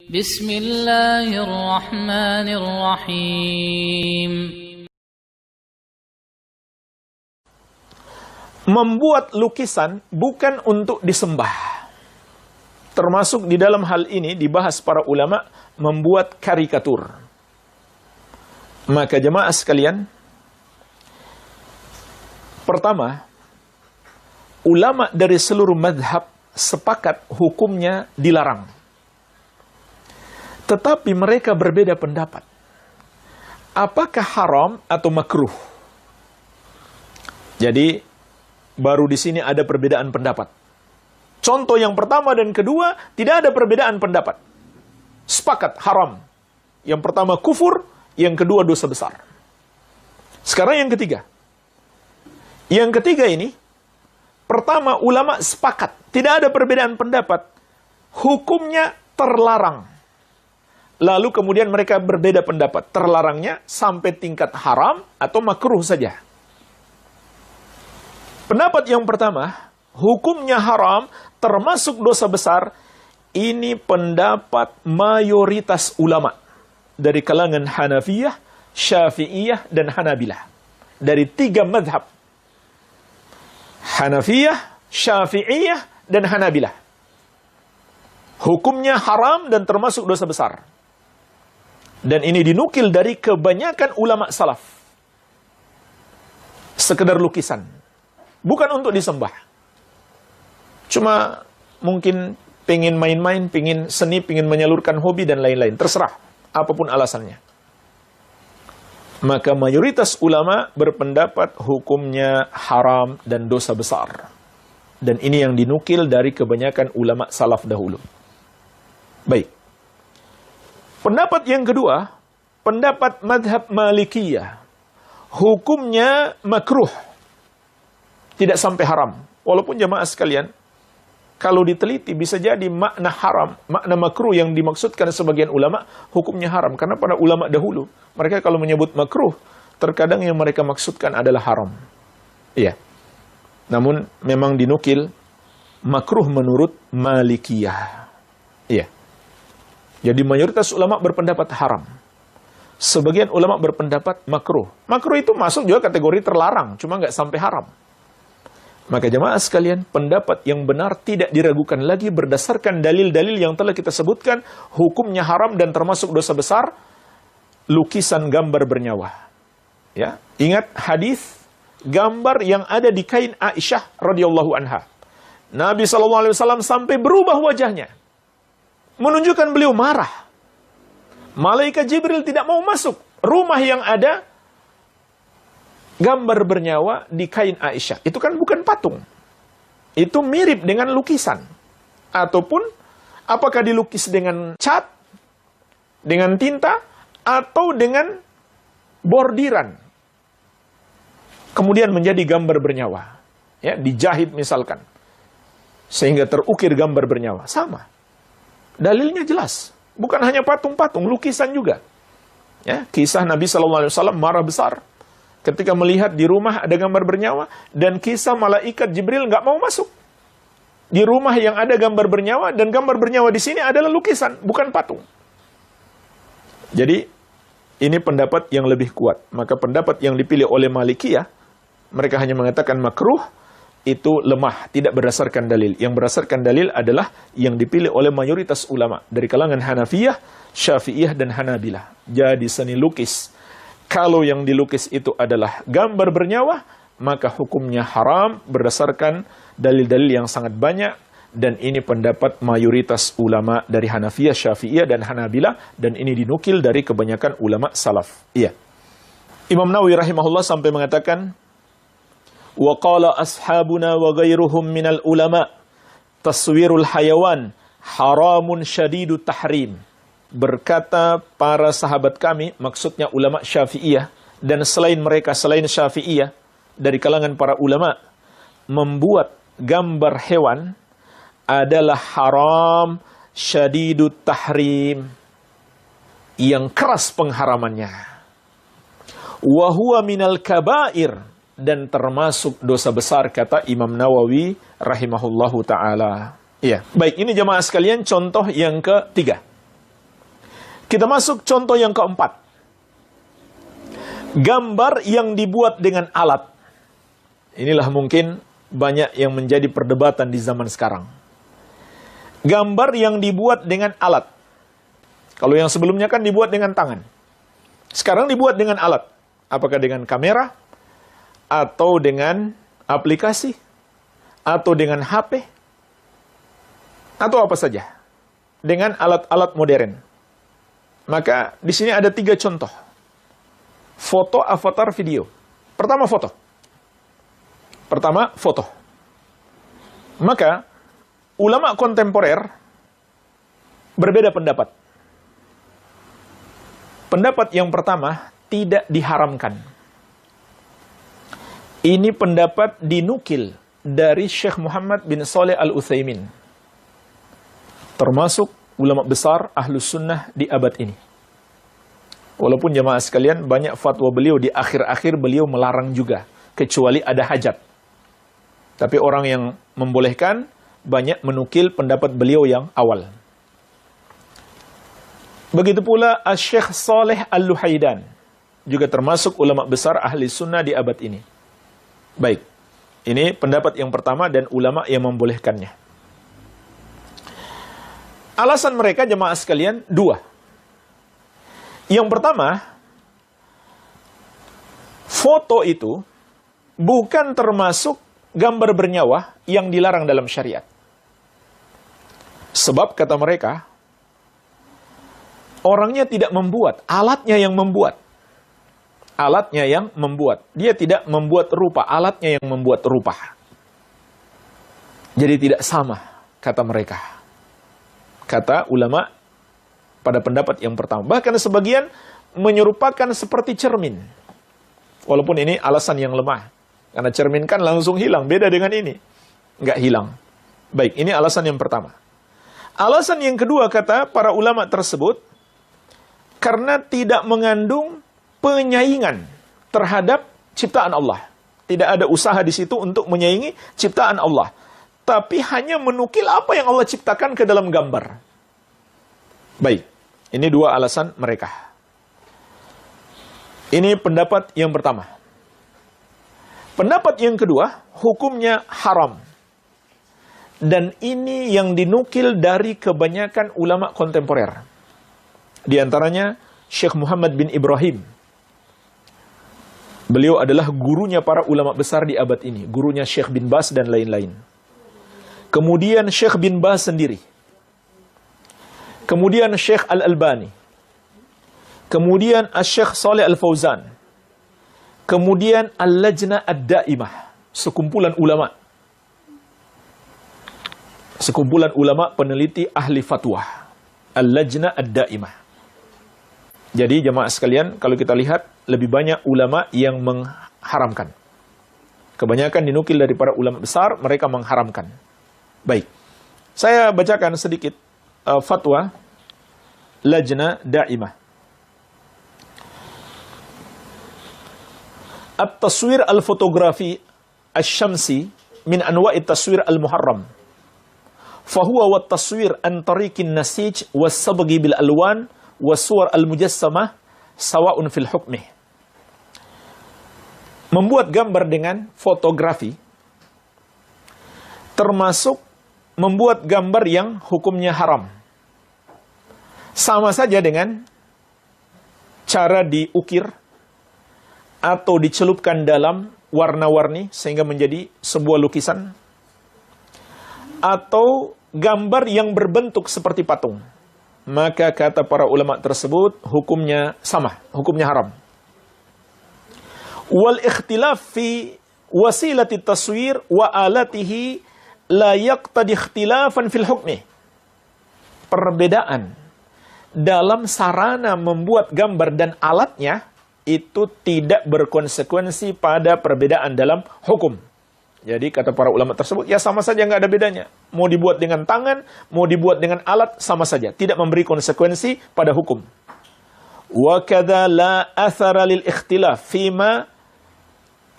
Bismillahirrahmanirrahim. Membuat lukisan bukan untuk disembah. Termasuk di dalam hal ini dibahas para ulama membuat karikatur. Maka jemaah sekalian, pertama, ulama dari seluruh madhab sepakat hukumnya dilarang. Tetapi mereka berbeda pendapat. Apakah haram atau makruh? Jadi, baru di sini ada perbedaan pendapat. Contoh yang pertama dan kedua, tidak ada perbedaan pendapat. Sepakat, haram. Yang pertama kufur, yang kedua dosa besar. Sekarang yang ketiga. Yang ketiga ini, pertama ulama sepakat, tidak ada perbedaan pendapat. Hukumnya terlarang. Lalu kemudian mereka berbeda pendapat. Terlarangnya sampai tingkat haram atau makruh saja. Pendapat yang pertama, hukumnya haram termasuk dosa besar. Ini pendapat mayoritas ulama dari kalangan Hanafiyah, Syafi'iyah, dan Hanabilah. Dari 3 madhab. Hanafiyah, Syafi'iyah, dan Hanabilah. Hukumnya haram dan termasuk dosa besar. Dan ini dinukil dari kebanyakan ulama salaf. Sekedar lukisan. Bukan untuk disembah. Cuma mungkin pengen main-main, pengen seni, pengen menyalurkan hobi dan lain-lain. Terserah, apapun alasannya. Maka mayoritas ulama berpendapat hukumnya haram dan dosa besar. Dan ini yang dinukil dari kebanyakan ulama salaf dahulu. Baik. Pendapat yang kedua, pendapat madhab Malikiyah. Hukumnya makruh. Tidak sampai haram. Walaupun jamaah sekalian, kalau diteliti bisa jadi makna haram, makna makruh yang dimaksudkan sebagian ulama, hukumnya haram. Karena pada ulama dahulu, mereka kalau menyebut makruh, terkadang yang mereka maksudkan adalah haram. Iya. Namun memang dinukil makruh menurut Malikiyah. Iya. Jadi mayoritas ulama berpendapat haram. Sebagian ulama berpendapat makruh. Makruh itu masuk juga kategori terlarang, cuma nggak sampai haram. Maka jemaah sekalian, pendapat yang benar tidak diragukan lagi berdasarkan dalil-dalil yang telah kita sebutkan, hukumnya haram dan termasuk dosa besar, lukisan gambar bernyawa. Ya, ingat hadis gambar yang ada di kain Aisyah radhiyallahu anha. Nabi SAW sampai berubah wajahnya. Menunjukkan beliau marah. Malaikat Jibril tidak mau masuk rumah yang ada gambar bernyawa di kain Aisyah. Itu kan bukan patung. Itu mirip dengan lukisan. Ataupun apakah dilukis dengan cat, dengan tinta, atau dengan bordiran. Kemudian menjadi gambar bernyawa. Ya, dijahit misalkan. Sehingga terukir gambar bernyawa. Sama. Dalilnya jelas. Bukan hanya patung-patung, lukisan juga. Ya, kisah Nabi SAW marah besar ketika melihat di rumah ada gambar bernyawa, dan kisah malaikat Jibril nggak mau masuk di rumah yang ada gambar bernyawa, dan gambar bernyawa di sini adalah lukisan, bukan patung. Jadi ini pendapat yang lebih kuat. Maka pendapat yang dipilih oleh Malikiyah, mereka hanya mengatakan makruh, itu lemah, tidak berdasarkan dalil. Yang berdasarkan dalil adalah yang dipilih oleh mayoritas ulama dari kalangan Hanafiyah, Syafi'iyah, dan Hanabilah. Jadi seni lukis, kalau yang dilukis itu adalah gambar bernyawa, maka hukumnya haram berdasarkan dalil-dalil yang sangat banyak. Dan ini pendapat mayoritas ulama dari Hanafiyah, Syafi'iyah, dan Hanabilah. Dan ini dinukil dari kebanyakan ulama salaf. Iya. Imam Nawawi rahimahullah sampai mengatakan, wa qala ashabuna wa ghairuhum minal ulama taswirul hayawan haramun syadidut tahrim. Berkata para sahabat kami, maksudnya ulama Syafi'iyah, dan selain mereka, selain Syafi'iyah, dari kalangan para ulama, membuat gambar hewan adalah haram syadidut tahrim, yang keras pengharamannya. Wa huwa minal kabair, dan termasuk dosa besar, kata Imam Nawawi rahimahullahu ta'ala. Iya. Baik, ini jemaah sekalian contoh yang ketiga. Kita masuk contoh yang keempat. Gambar yang dibuat dengan alat. Inilah mungkin banyak yang menjadi perdebatan di zaman sekarang. Gambar yang dibuat dengan alat. Kalau yang sebelumnya kan dibuat dengan tangan. Sekarang dibuat dengan alat. Apakah dengan kamera? Atau dengan aplikasi? Atau dengan HP? Atau apa saja? Dengan alat-alat modern. Maka di sini ada 3 contoh. Foto, avatar, video. Pertama foto. Maka ulama kontemporer berbeda pendapat. Pendapat yang pertama tidak diharamkan. Ini pendapat dinukil dari Syekh Muhammad bin Shalih Al-Utsaimin, termasuk ulama besar Ahlus Sunnah di abad ini. Walaupun jamaah sekalian, banyak fatwa beliau di akhir-akhir beliau melarang juga, kecuali ada hajat. Tapi orang yang membolehkan banyak menukil pendapat beliau yang awal. Begitu pula Syekh Shalih Al-Luhaidan, juga termasuk ulama besar ahli sunnah di abad ini. Baik, ini pendapat yang pertama dan ulama yang membolehkannya. Alasan mereka jemaah sekalian 2. Yang pertama, foto itu bukan termasuk gambar bernyawa yang dilarang dalam syariat. Sebab kata mereka, orangnya tidak membuat, alatnya yang membuat. Alatnya yang membuat. Dia tidak membuat rupa, alatnya yang membuat rupa. Jadi tidak sama, kata mereka. Kata ulama pada pendapat yang pertama. Bahkan sebagian menyerupakan seperti cermin. Walaupun ini alasan yang lemah. Karena cermin kan langsung hilang, beda dengan ini. Nggak hilang. Baik, ini alasan yang pertama. Alasan yang kedua kata para ulama tersebut, karena tidak mengandung penyaingan terhadap ciptaan Allah. Tidak ada usaha di situ untuk menyaingi ciptaan Allah. Tapi hanya menukil apa yang Allah ciptakan ke dalam gambar. Baik, ini 2 alasan mereka. Ini pendapat yang pertama. Pendapat yang kedua, hukumnya haram. Dan ini yang dinukil dari kebanyakan ulama kontemporer. Di antaranya Syekh Muhammad bin Ibrahim. Beliau adalah gurunya para ulama besar di abad ini. Gurunya Syekh bin Baz dan lain-lain. Kemudian Syekh bin Baz sendiri. Kemudian Syekh Al-Albani. Kemudian Syekh Shalih Al-Fauzan. Kemudian Al-Lajnah Ad-Daimah, sekumpulan ulama. Sekumpulan ulama peneliti ahli fatwa. Al-Lajnah Ad-Daimah. Jadi jemaah sekalian, kalau kita lihat lebih banyak ulama yang mengharamkan. Kebanyakan dinukil dari para ulama besar, mereka mengharamkan. Baik. Saya bacakan sedikit fatwa Lajnah Daimah. At-taswir al-fotografi asy-syamsi min anwa'i taswir al-muharram. Fahuwa wa taswir an tariqin nasij was-sabghi bil alwan was-suwar al-mujassamah sawa'un fil hukmih. Membuat gambar dengan fotografi termasuk membuat gambar yang hukumnya haram. Sama saja dengan cara diukir atau dicelupkan dalam warna-warni sehingga menjadi sebuah lukisan, atau gambar yang berbentuk seperti patung. Maka kata para ulama tersebut hukumnya sama, hukumnya haram. Wal ikhtilaf fi wasilati taswir wa alatihi la yaqtadi ikhtilafan fil hukmi. Perbedaan dalam sarana membuat gambar dan alatnya itu tidak berkonsekuensi pada perbedaan dalam hukum. Jadi kata para ulama tersebut, ya sama saja, nggak ada bedanya. Mau dibuat dengan tangan, mau dibuat dengan alat, sama saja. Tidak memberi konsekuensi pada hukum. Wa kadza la athara lil ikhtilaf fima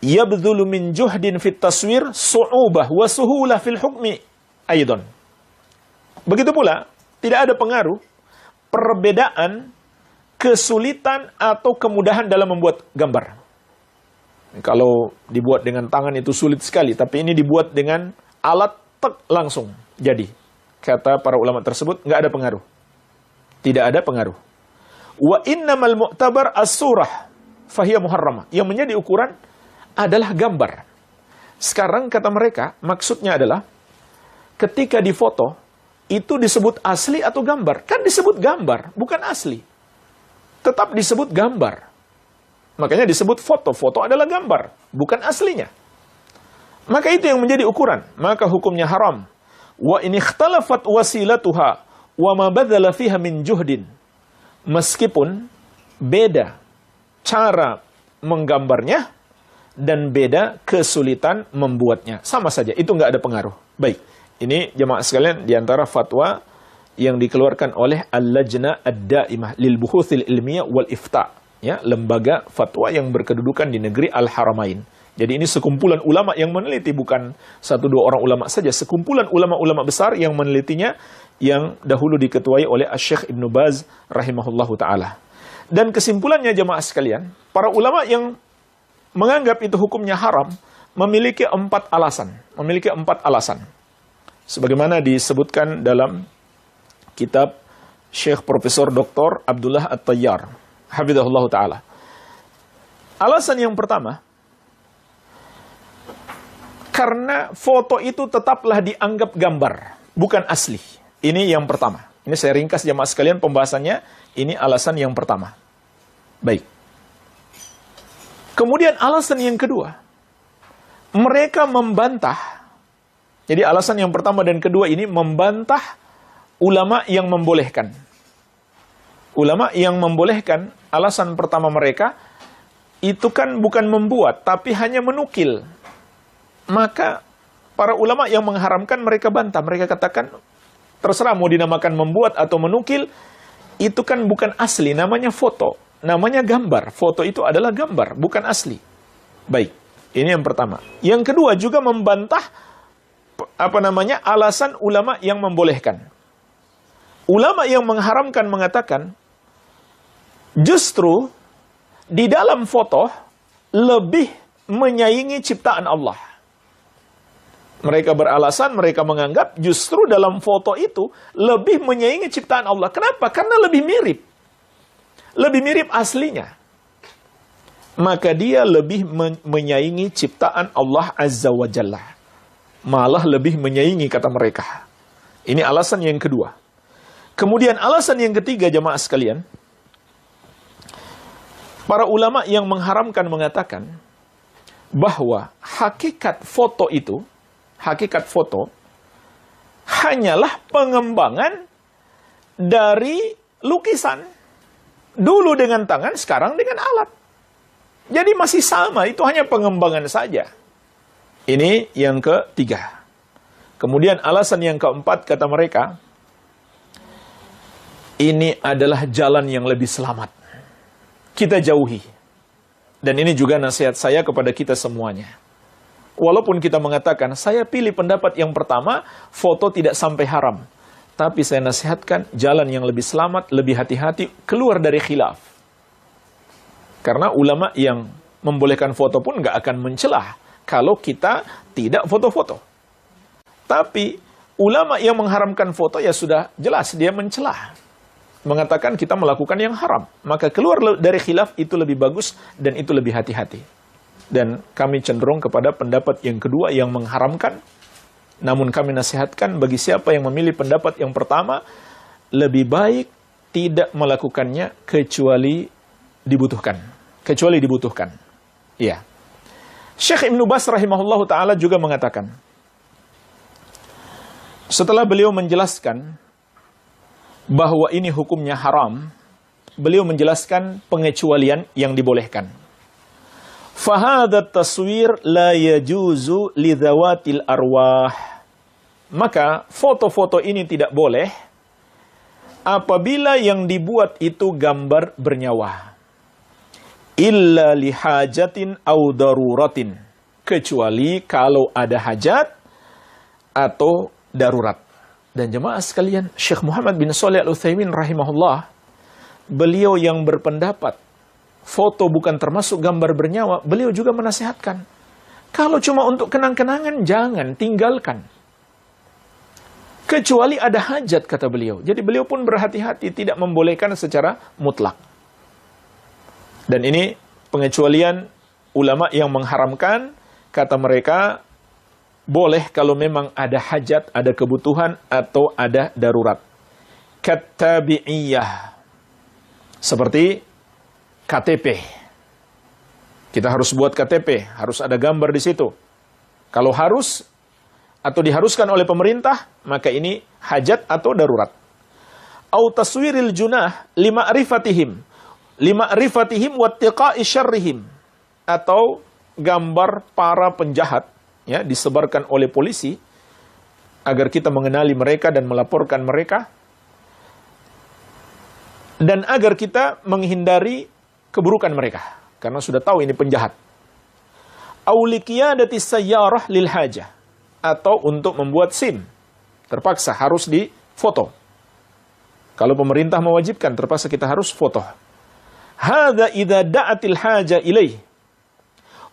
yabdhulu min juhdin fit taswir su'ubah wa suhulah fil hukmi aidan. Begitu pula, tidak ada pengaruh perbedaan kesulitan atau kemudahan dalam membuat gambar. Kalau dibuat dengan tangan itu sulit sekali, tapi ini dibuat dengan alat, tek, langsung jadi. Kata para ulama tersebut, nggak ada pengaruh. Tidak ada pengaruh. Wa innamal mu'tabar as-surah fahiya muharramah. Yang menjadi ukuran adalah gambar. Sekarang kata mereka, maksudnya adalah ketika difoto, itu disebut asli atau gambar. Kan disebut gambar, bukan asli. Tetap disebut gambar. Makanya disebut foto. Foto adalah gambar, bukan aslinya. Maka itu yang menjadi ukuran. Maka hukumnya haram. Wa in ikhtalafat wasilatuha wa ma badzala fiha min juhdin. Meskipun beda cara menggambarnya dan beda kesulitan membuatnya. Sama saja, itu nggak ada pengaruh. Baik, ini jemaah sekalian diantara fatwa yang dikeluarkan oleh Al-Lajna Ad-Daimah lil Buhuthil Ilmiyah wal Ifta. Ya, lembaga fatwa yang berkedudukan di negeri Al-Haramain. Jadi ini sekumpulan ulama yang meneliti, bukan satu dua orang ulama saja. Sekumpulan ulama-ulama besar yang menelitinya, yang dahulu diketuai oleh Asy-Syaikh Ibnu Baz rahimahullahu ta'ala. Dan kesimpulannya jemaah sekalian, para ulama yang menganggap itu hukumnya haram, memiliki 4 alasan. Memiliki 4 alasan. Sebagaimana disebutkan dalam kitab Syekh Profesor Dr. Abdullah At-Tayyar, hafizahullah ta'ala. Alasan yang pertama, karena foto itu tetaplah dianggap gambar, bukan asli. Ini yang pertama. Ini saya ringkas jemaah sekalian pembahasannya. Ini alasan yang pertama. Baik. Kemudian alasan yang kedua, mereka membantah. Jadi alasan yang pertama dan kedua ini membantah ulama yang membolehkan. Ulama yang membolehkan, alasan pertama mereka, itu kan bukan membuat, tapi hanya menukil. Maka para ulama yang mengharamkan mereka bantah. Mereka katakan, terserah mau dinamakan membuat atau menukil, itu kan bukan asli, namanya foto. Namanya gambar. Foto itu adalah gambar, bukan asli. Baik, ini yang pertama. Yang kedua juga membantah, alasan ulama yang membolehkan. Ulama yang mengharamkan mengatakan, justru di dalam foto lebih menyaingi ciptaan Allah. Mereka beralasan, mereka menganggap justru dalam foto itu lebih menyaingi ciptaan Allah. Kenapa? Karena lebih mirip. Lebih mirip aslinya. Maka dia lebih menyaingi ciptaan Allah Azza wa Jalla. Malah lebih menyaingi, kata mereka. Ini alasan yang kedua. Kemudian alasan yang ketiga jemaah sekalian, para ulama yang mengharamkan mengatakan bahwa hakikat foto itu, hakikat foto hanyalah pengembangan dari lukisan. Dulu dengan tangan, sekarang dengan alat. Jadi masih sama, itu hanya pengembangan saja. Ini yang ketiga. Kemudian alasan yang keempat kata mereka, ini adalah jalan yang lebih selamat. Kita jauhi. Dan ini juga nasihat saya kepada kita semuanya. Walaupun kita mengatakan, saya pilih pendapat yang pertama, foto tidak sampai haram. Tapi saya nasihatkan jalan yang lebih selamat, lebih hati-hati, keluar dari khilaf. Karena ulama yang membolehkan foto pun nggak akan mencelah kalau kita tidak foto-foto. Tapi ulama yang mengharamkan foto ya sudah jelas dia mencelah. Mengatakan kita melakukan yang haram. Maka keluar dari khilaf itu lebih bagus dan itu lebih hati-hati. Dan kami cenderung kepada pendapat yang kedua yang mengharamkan. Namun kami nasihatkan bagi siapa yang memilih pendapat yang pertama, lebih baik tidak melakukannya kecuali dibutuhkan. Kecuali dibutuhkan. Iya. Syekh Ibnu Baz rahimahullahu ta'ala juga mengatakan, setelah beliau menjelaskan bahwa ini hukumnya haram, beliau menjelaskan pengecualian yang dibolehkan. Fahadha taswir la yajuzu lidzawatil arwah. Maka foto-foto ini tidak boleh apabila yang dibuat itu gambar bernyawa. Illa lihajatin au daruratin. Kecuali kalau ada hajat atau darurat. Dan jemaah sekalian, Syekh Muhammad bin Shalih Al-Utsaimin rahimahullah beliau yang berpendapat foto bukan termasuk gambar bernyawa, beliau juga menasihatkan, kalau cuma untuk kenang-kenangan, jangan, tinggalkan. Kecuali ada hajat, kata beliau. Jadi beliau pun berhati-hati, tidak membolehkan secara mutlak. Dan ini pengecualian ulama yang mengharamkan, kata mereka, boleh kalau memang ada hajat, ada kebutuhan, atau ada darurat. Katabi'iyah. Seperti KTP. Kita harus buat KTP, harus ada gambar di situ. Kalau harus atau diharuskan oleh pemerintah, maka ini hajat atau darurat. Au taswiril junah lima'rifatihim wattiqa'i syarrihim, atau gambar para penjahat ya disebarkan oleh polisi agar kita mengenali mereka dan melaporkan mereka, dan agar kita menghindari keburukan mereka karena sudah tahu ini penjahat. Auliqiyadati sayyarah lil hajah, atau untuk membuat SIM terpaksa harus difoto. Kalau pemerintah mewajibkan, terpaksa kita harus foto. Hadza idza da'atil haja ilaih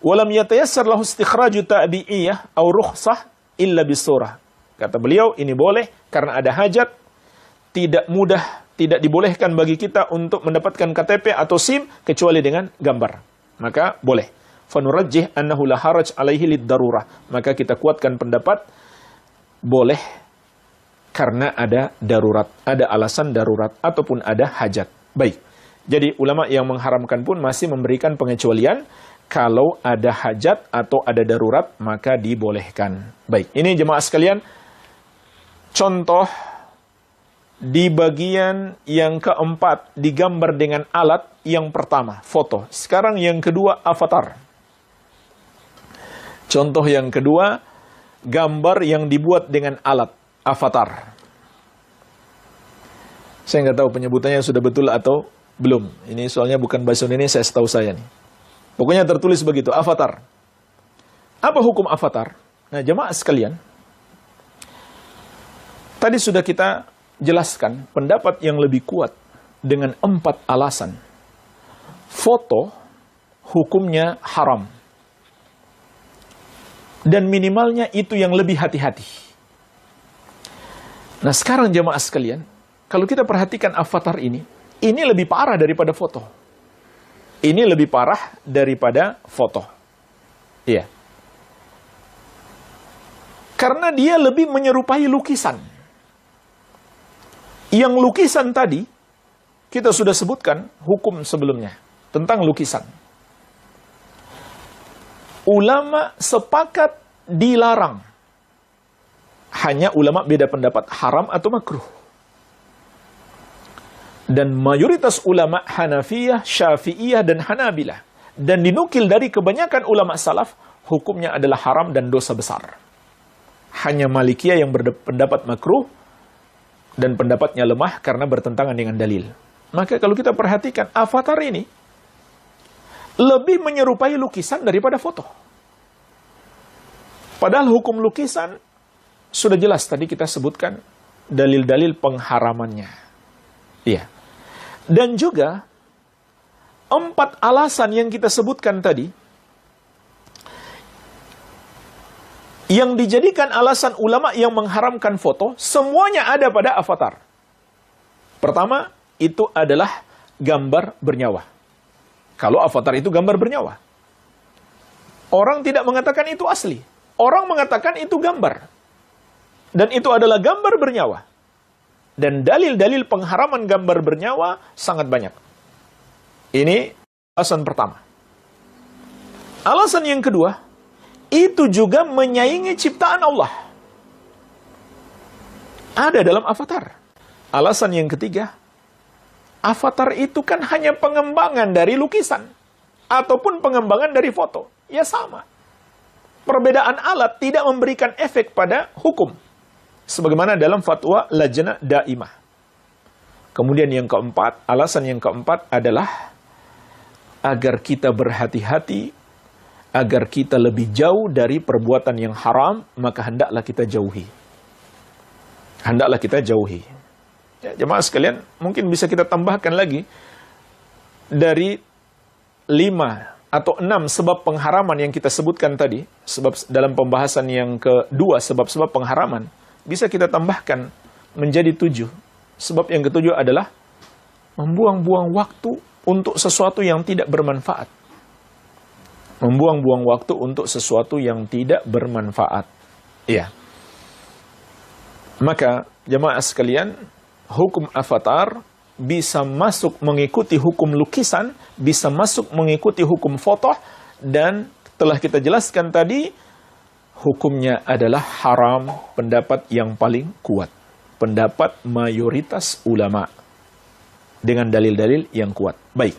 wa lam yatayassar lahu istikhraju ta'bi'iyah aw rukhsah illa bisurah. Kata beliau, ini boleh karena ada hajat, tidak mudah, tidak dibolehkan bagi kita untuk mendapatkan KTP atau SIM kecuali dengan gambar. Maka boleh. Fanurajjih annahu la haraj alaihi lid-darurah. Maka kita kuatkan pendapat boleh karena ada darurat, ada alasan darurat ataupun ada hajat. Baik. Jadi ulama yang mengharamkan pun masih memberikan pengecualian kalau ada hajat atau ada darurat maka dibolehkan. Baik. Ini jemaah sekalian contoh di bagian yang keempat digambar dengan alat. Yang pertama foto. Sekarang yang kedua avatar. Contoh yang kedua, gambar yang dibuat dengan alat, avatar. Saya nggak tahu penyebutannya sudah betul atau belum. Ini soalnya bukan bahasa Indonesia, setahu saya nih. Pokoknya tertulis begitu, avatar. Apa hukum avatar? Nah, jemaah sekalian, tadi sudah kita jelaskan pendapat yang lebih kuat dengan 4 alasan. Foto hukumnya haram. Dan minimalnya itu yang lebih hati-hati. Nah sekarang jemaah sekalian, kalau kita perhatikan avatar ini lebih parah daripada foto. Ini lebih parah daripada foto. Iya. Karena dia lebih menyerupai lukisan. Yang lukisan tadi, kita sudah sebutkan hukum sebelumnya tentang lukisan. Ulama sepakat dilarang. Hanya ulama beda pendapat haram atau makruh. Dan mayoritas ulama Hanafiyah, Syafi'iyah, dan Hanabilah. Dan dinukil dari kebanyakan ulama salaf, hukumnya adalah haram dan dosa besar. Hanya Malikiyah yang berpendapat makruh, dan pendapatnya lemah karena bertentangan dengan dalil. Maka kalau kita perhatikan, avatar ini lebih menyerupai lukisan daripada foto. Padahal hukum lukisan sudah jelas tadi kita sebutkan dalil-dalil pengharamannya. Iya. Dan juga 4 alasan yang kita sebutkan tadi yang dijadikan alasan ulama yang mengharamkan foto, semuanya ada pada avatar. Pertama, itu adalah gambar bernyawa. Kalau avatar itu gambar bernyawa. Orang tidak mengatakan itu asli. Orang mengatakan itu gambar. Dan itu adalah gambar bernyawa. Dan dalil-dalil pengharaman gambar bernyawa sangat banyak. Ini alasan pertama. Alasan yang kedua, itu juga menyaingi ciptaan Allah. Ada dalam avatar. Alasan yang ketiga, avatar itu kan hanya pengembangan dari lukisan. Ataupun pengembangan dari foto. Ya sama. Perbedaan alat tidak memberikan efek pada hukum. Sebagaimana dalam fatwa Lajnah Daimah. Kemudian yang keempat, alasan yang keempat adalah agar kita berhati-hati, agar kita lebih jauh dari perbuatan yang haram, maka hendaklah kita jauhi. Hendaklah kita jauhi. Ya, jemaah sekalian, mungkin bisa kita tambahkan lagi dari 5 atau 6 sebab pengharaman yang kita sebutkan tadi, sebab dalam pembahasan yang kedua, sebab-sebab pengharaman, bisa kita tambahkan menjadi 7. Sebab yang ketujuh adalah membuang-buang waktu untuk sesuatu yang tidak bermanfaat. Membuang-buang waktu untuk sesuatu yang tidak bermanfaat. Iya. Maka, jemaah sekalian, hukum avatar bisa masuk mengikuti hukum lukisan, bisa masuk mengikuti hukum foto, dan telah kita jelaskan tadi, hukumnya adalah haram, pendapat yang paling kuat. Pendapat mayoritas ulama. Dengan dalil-dalil yang kuat. Baik.